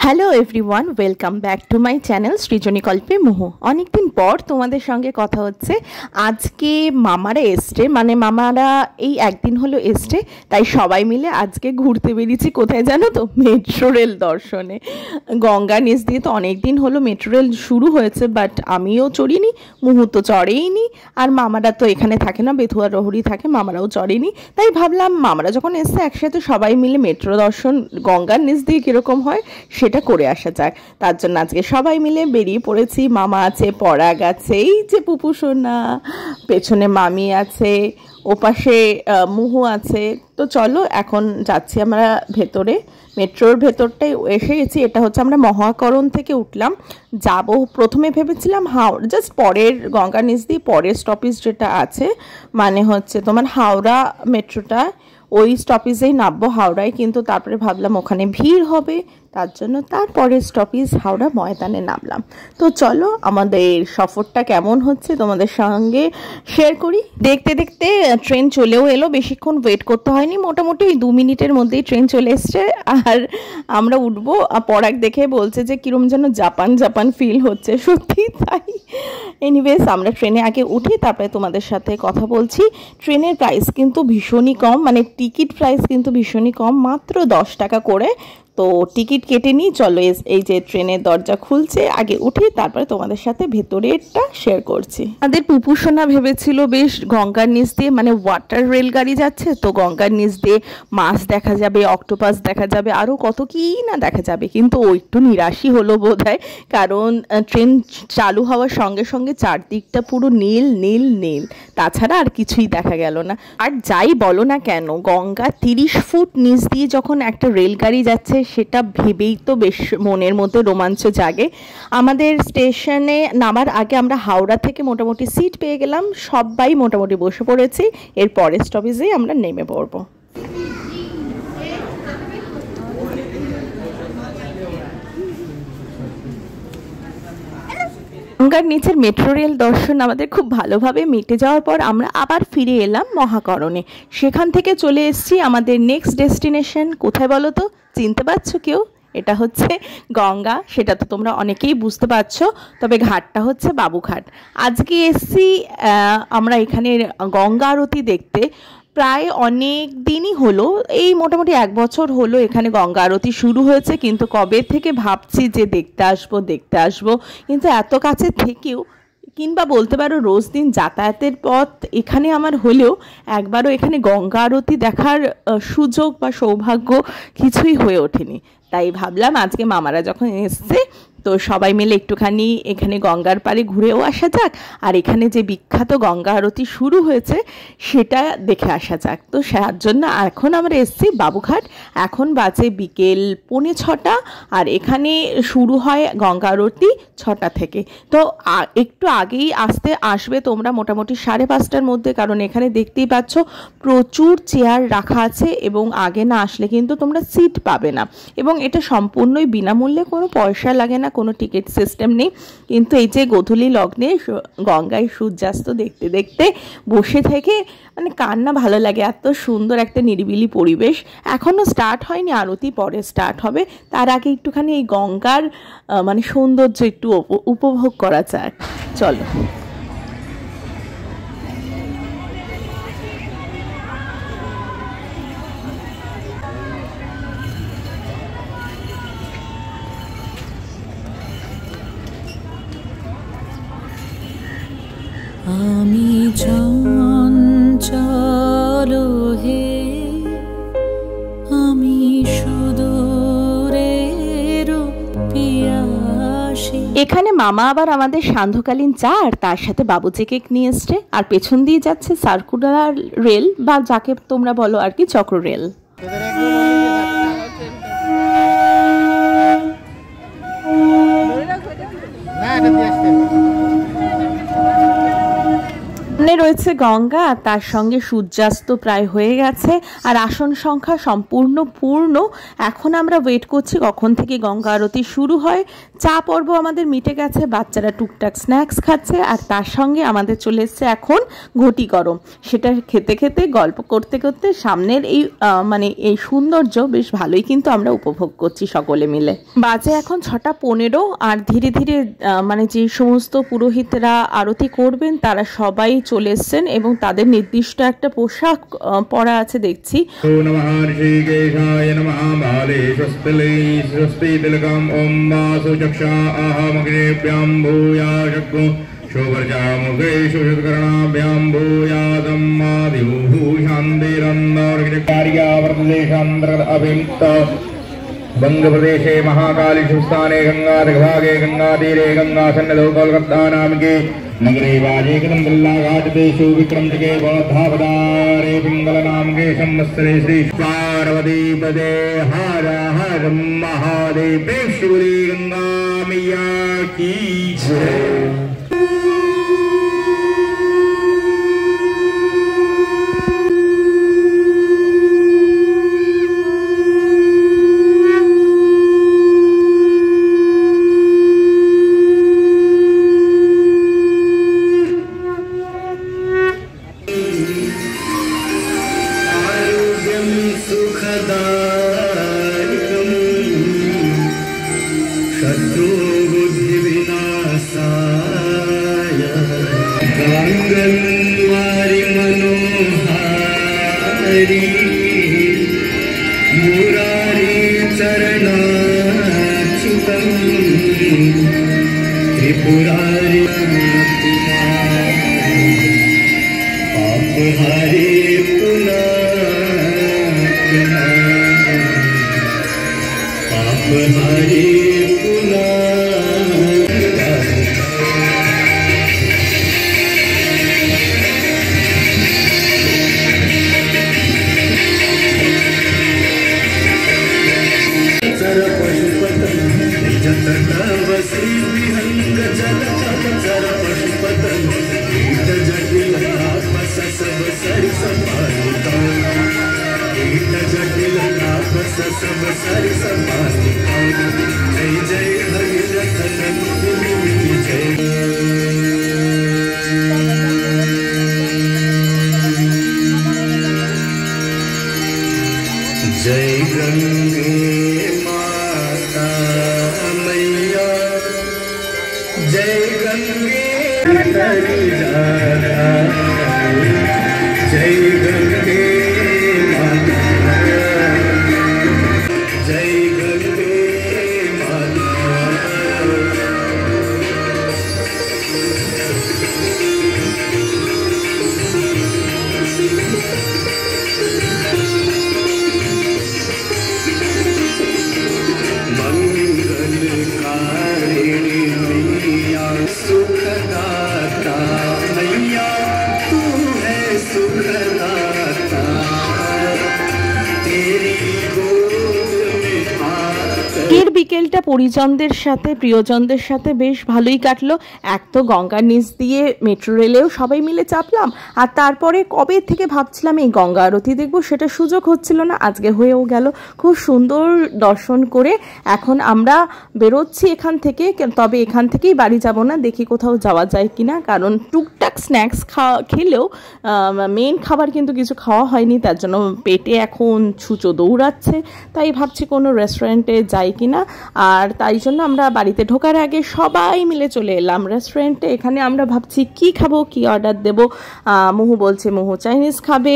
Hello everyone, welcome back to my channel সৃজনী কল্পে মোহ। অনেকদিন পর তোমাদের সঙ্গে কথা হচ্ছে। আজকে মামারা এসছে, মানে মামারা এই একদিন হলো এসছে, তাই সবাই মিলে আজকে ঘুরতে বেরিয়েছি। কোথায় জানো তো? মেট্রো রেল দর্শনে। গঙ্গা নিচ দিয়ে তো অনেক দিন হলো মেট্রো রেল শুরু হয়েছে, বাট আমিও চড়িনি, মুহু তো চড়েইনি, আর মামারা তো এখানে থাকে না, বেথুয়া রহরি থাকে, মামারাও চড়েনি। তাই ভাবলাম মামারা যখন এসছে একসাথে সবাই মিলে মেট্রো দর্শন গঙ্গার নিচ দিয়ে কীরকম হয় সেটা করে আসা যাক। তার জন্য আজকে সবাই মিলে বেরিয়ে পড়েছি। মামা আছে, পরাগ আছে, এই যে পুপু সোনা, পেছনে মামি আছে, ওপাশে মুহু আছে। তো চলো এখন যাচ্ছি আমরা ভেতরে। মেট্রোর ভেতরটাই এসে গেছি। এটা হচ্ছে আমরা মহাকরণ থেকে উঠলাম, যাব। প্রথমে ভেবেছিলাম হাওড়া, জাস্ট পরের গঙ্গার নিচ দিয়ে পরের স্টপেজ যেটা আছে, মানে হচ্ছে তোমার হাওড়া মেট্রোটা, ওই স্টপেজেই নামবো হাওড়ায়। কিন্তু তারপরে ভাবলাম ওখানে ভিড় হবে, তার জন্য তারপরের স্টপেজ হাওড়া ময়দানে নামলাম। তো চলো আমাদের সফরটা কেমন হচ্ছে তোমাদের সঙ্গে শেয়ার করি। দেখতে দেখতে ট্রেন চলেও এলো, বেশিক্ষণ ওয়েট করতে হয়নি, মোটামুটি 2 মিনিটের মধ্যেই ট্রেন চলে এসছে। আর আমরা উঠবো, পরাগ দেখে বলছে যে কিরম যেন জাপান জাপান ফিল হচ্ছে, সত্যি তাই। এনিওয়েজ আমরা ট্রেনে আগে উঠি, তারপরে তোমাদের সাথে কথা বলছি। ট্রেনের প্রাইস কিন্তু ভীষণই কম, মানে টিকিট প্রাইস কিন্তু ভীষণই কম, মাত্র 10 টাকা করে। তো টিকিট কেটে নিই, চলো। এই যে ট্রেনের দরজা খুলছে, আগে উঠি, তারপরে তোমাদের সাথে ভেতরেরটা শেয়ার করছি। আমাদের পুপুসোনা ভেবেছিল বেশ গঙ্গার নিচ দিয়ে, মানে ওয়াটার রেলগাড়ি যাচ্ছে তো গঙ্গার নিচ দিয়ে মাছ দেখা যাবে, অক্টোপাস দেখা যাবে, আরও কত কী না দেখা যাবে। কিন্তু ও একটু নিরাশই হলো বোধহয়, কারণ ট্রেন চালু হওয়ার সঙ্গে সঙ্গে চারদিকটা পুরো নীল নীল নীল, তাছাড়া আর কিছুই দেখা গেল না। আর যাই বলো না কেন, গঙ্গা 30 ফুট নিচ দিয়ে যখন একটা রেলগাড়ি যাচ্ছে, সেটা ভেবেই তো বেশ মনের মধ্যে রোমাঞ্চ জাগে। আমাদের স্টেশনে নামার আগে আমরা হাওড়া থেকে মোটামুটি সিট পেয়ে গেলাম, সবাই মোটামুটি বসে পড়েছি। এর পরের স্টপেজেই আমরা নেমে পড়বো। গঙ্গার নিচের মেট্রো রেল দর্শন আমাদের খুব ভালোভাবে মিটে যাওয়ার পর আমরা আবার ফিরে এলাম মহাকরণে। সেখান থেকে চলে এসেছি আমাদের নেক্সট ডেস্টিনেশন। কোথায় বলো তো? চিনতে পারছো কেউ? এটা হচ্ছে গঙ্গা, সেটা তো তোমরা অনেকেই বুঝতে পারছো, তবে ঘাটটা হচ্ছে বাবুঘাট। আজকে এসছি আমরা এখানে গঙ্গা আরতি দেখতে। প্রায় অনেক দিনই হলো, এই মোটামুটি 1 বছর হলো এখানে গঙ্গা আরতি শুরু হয়েছে। কিন্তু কবে থেকে ভাবছি যে দেখতে আসবো, কিন্তু এত কাছে থেকেও, কিংবা বলতে পারো রোজ দিন যাতায়াতের পথ এখানে আমার হলেও একবারও এখানে গঙ্গা আরতি দেখার সুযোগ বা সৌভাগ্য কিছুই হয়ে ওঠেনি। তাই ভাবলাম আজকে মামারা যখন এসছে, তো সবাই মিলে একটুখানি এখানে গঙ্গার পাড়ে ঘুরেও আসা যাক, আর এখানে যে বিখ্যাত গঙ্গা আরতি শুরু হয়েছে সেটা দেখে আসা যাক। তো তার জন্য এখন আমরা এসেছি বাবুঘাট। এখন বাজে বিকেল 5:45, আর এখানে শুরু হয় গঙ্গা আরতি 6টা থেকে। তো একটু আগেই আসবে তোমরা, মোটামুটি 5:30টার মধ্যে, কারণ এখানে দেখতেই পাচ্ছ প্রচুর চেয়ার রাখা আছে, এবং আগে না আসলে কিন্তু তোমরা সিট পাবে না। এবং এটা সম্পূর্ণই বিনামূল্যে, কোনো পয়সা লাগে না, কোনো টিকিট সিস্টেম নেই। কিন্তু এই যে গোধূলি লগ্নে গঙ্গায় সূর্যাস্ত দেখতে দেখতে বসে থেকে মানে কার না ভালো লাগে, এত সুন্দর একটা নিরিবিলি পরিবেশ। এখনও স্টার্ট হয়নি আরতি, পরে স্টার্ট হবে। তার আগে একটুখানি এই গঙ্গার মানে সৌন্দর্য একটু উপভোগ করা যাক, চলো। আমি চঞ্চল হে, আমি সুদূরের পিয়াসী। এখানে মামা আবার আমাদের সান্ধ্যকালীন চা আর তার সাথে বাবুজি কেক নিয়ে এসছে, আর পেছন দিয়ে যাচ্ছে সার্কুলার রেল, বা যাকে তোমরা বলো আর কি চক্র রেল। সামনে রয়েছে গঙ্গা, আর তার সঙ্গে সূর্যাস্ত প্রায় হয়ে গেছে, আর আসন সংখ্যা সম্পূর্ণ পূর্ণ। এখন আমরা ওয়েট করছি কখন থেকে গঙ্গা আরতি শুরু হয়। চা পর্ব আমাদের মিটে গেছে, বাচ্চারা টুকটাক স্ন্যাক্স খাচ্ছে, আর তার সঙ্গে আমাদের চলে এসছে এখন ঘটি গরম। সেটা খেতে খেতে গল্প করতে করতে সামনের এই মানে এই সৌন্দর্য বেশ ভালোই কিন্তু আমরা উপভোগ করছি সকলে মিলে। বাজে এখন 6:15, আর ধীরে ধীরে মানে যে সমস্ত পুরোহিতরা আরতি করবেন তারা সবাই চলে এসছেন এবং তাদের নির্দিষ্ট একটা পোশাক পরা আছে দেখছি। बंग प्रदेशे महाकालीषु स्थाने गंगादिग्भागे गंगातीरे गंगासन्निधौ कोलकाता नाम के नगरे वाजे कदम्बल्ला घाटदेशु विक्रमजगे बौद्धावतारे पिंगल नाम के संवत्सरे श्री पार्वती पदे हर हर महादेव शिवरी गंगा मैया की जय। जय गंगे माता मैया, जय गंगे जय गंगे माता, जय गंगे माता। বিকেলটা পরিজনদের সাথে প্রিয়জনদের সাথে বেশ ভালোই কাটলো। এক তো গঙ্গার নিচ দিয়ে মেট্রো রেলেও সবাই মিলে চাপলাম, আর তারপরে কবে থেকে ভাবছিলাম এই গঙ্গা আরতি দেখবো, সেটা সুযোগ হচ্ছিল না, আজকে হয়েও গেল। খুব সুন্দর দর্শন করে এখন আমরা বেরোচ্ছি এখান থেকে, তবে এখান থেকেই বাড়ি যাব না, দেখি কোথাও যাওয়া যায় কিনা, কারণ টুকটাক স্ন্যাক্স খেলেও মেন খাবার কিন্তু কিছু খাওয়া হয়নি, তার জন্য পেটে এখন ছুঁচো দৌড়াচ্ছে। তাই ভাবছি কোনো রেস্টুরেন্টে যাই কিনা, আর তাই জন্য আমরা বাড়িতে ঢোকার আগে সবাই মিলে চলে এলাম রেস্টুরেন্টে। এখানে আমরা ভাবছি কি খাবো, কি অর্ডার দেবো। মুহু বলছে মুহু চাইনিজ খাবে,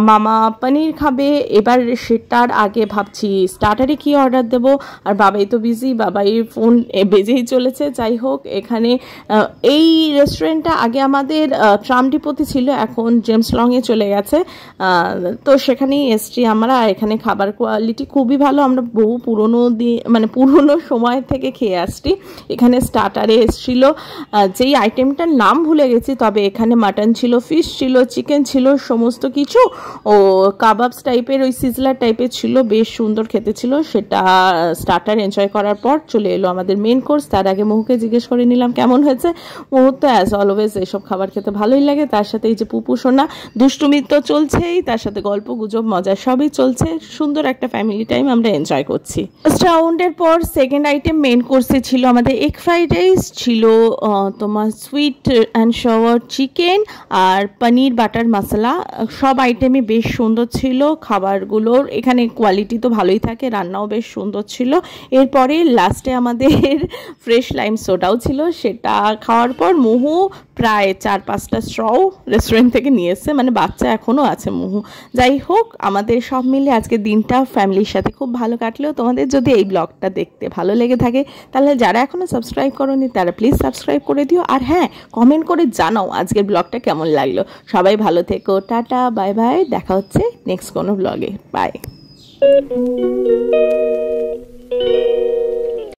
মামা পনির খাবে। এবার সেটার আগে ভাবছি স্টার্টারে কি অর্ডার দেবো, আর বাবাই তো বিজি, বাবাই ফোন বেজেই চলেছে। যাই হোক, এখানে এই রেস্টুরেন্টটা আগে আমাদের ট্রামডিপোতে ছিল, এখন জেমস লংয়ে চলে গেছে, তো সেখানেই এসছি আমরা। এখানে খাবার কোয়ালিটি খুবই ভালো, আমরা বহু পুরোনো দিন মানে পুরনো সময় থেকে খেয়ে আসছি। এখানে স্টার্টারে এসেছিল, যেই আইটেমটার নাম ভুলে গেছি, তবে এখানে মাটন ছিল, ফিশ ছিল, চিকেন ছিল, সমস্ত কিছু ও কাবাবস টাইপের ওই সিজলার টাইপের ছিল, বেশ সুন্দর খেতে ছিল। সেটা স্টার্টার এনজয় করার পর চলে এলো আমাদের মেন কোর্স। তার আগে মহুকে জিজ্ঞেস করে নিলাম কেমন হয়েছে। মহু তো অ্যাজ অলওয়েজ এসব খাবার খেতে ভালোই লাগে। তার সাথে এই যে পুপু সোনা দুষ্টুমি তো চলছেই, তার সাথে গল্প গুজব মজা সবই চলছে। সুন্দর একটা ফ্যামিলি টাইম আমরা এনজয় করছি। ফার্স্ট রাউন্ডের পর সেকেন্ড আইটেম মেন কোর্সে ছিল আমাদের এগ ফ্রাইড রাইস, ছিল তোমার সুইট অ্যান্ড সাওয়ার চিকেন আর পনির বাটার মশলা। সব আইটেমই বেশ সুন্দর ছিল। খাবারগুলোর এখানে কোয়ালিটি তো ভালোই থাকে, রান্নাও বেশ সুন্দর ছিল। এরপরে লাস্টে আমাদের ফ্রেশ লাইম সোডাও ছিল। সেটা খাওয়ার পর মহু প্রায় 4-5টা স্ট্রও রেস্টুরেন্ট থেকে নিয়ে এসছে, মানে বাচ্চা এখনও আছে মহু। যাই হোক, আমাদের সব মিলে আজকে দিনটা ফ্যামিলির সাথে খুব ভালো কাটলেও তোমাদের যদি এই ব্লগটা দেখতে ভালো লেগে থাকে তাহলে যারা এখনও সাবস্ক্রাইব করোনি তারা প্লিজ সাবস্ক্রাইব করে দিও। আর হ্যাঁ, কমেন্ট করে জানাও আজকের ব্লগটা কেমন লাগলো। সবাই ভালো থেকো, টাটা, বাই বাই, দেখা হচ্ছে নেক্সট কোনো ব্লগে, বাই।